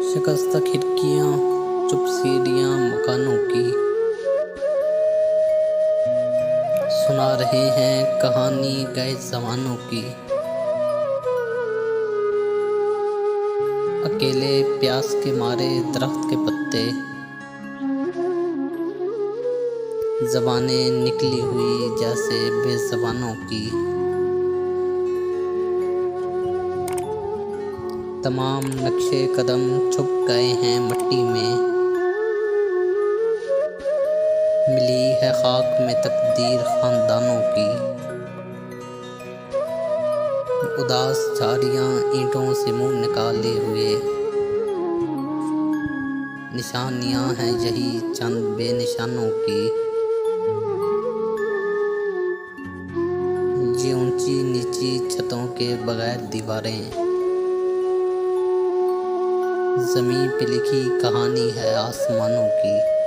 शिकस्त खिड़कियाँ, चुप सीढ़ियाँ मकानों की, सुना रहे हैं कहानी गए ज़मानों की। अकेले प्यास के मारे दरख्त के पत्ते, ज़बानें निकली हुई जैसे बेज़बानों की। तमाम नक्शे कदम छुप गए हैं मिट्टी में, मिली है खाक में तकदीर खानदानों की। उदास झाड़ियाँ ईंटों से मुंह निकाले हुए, निशानियाँ हैं यही चंद बेनिशानों की। ये ऊंची नीची छतों के बगैर दीवारें, ज़मीं पे लिखी कहानी है आसमानों की।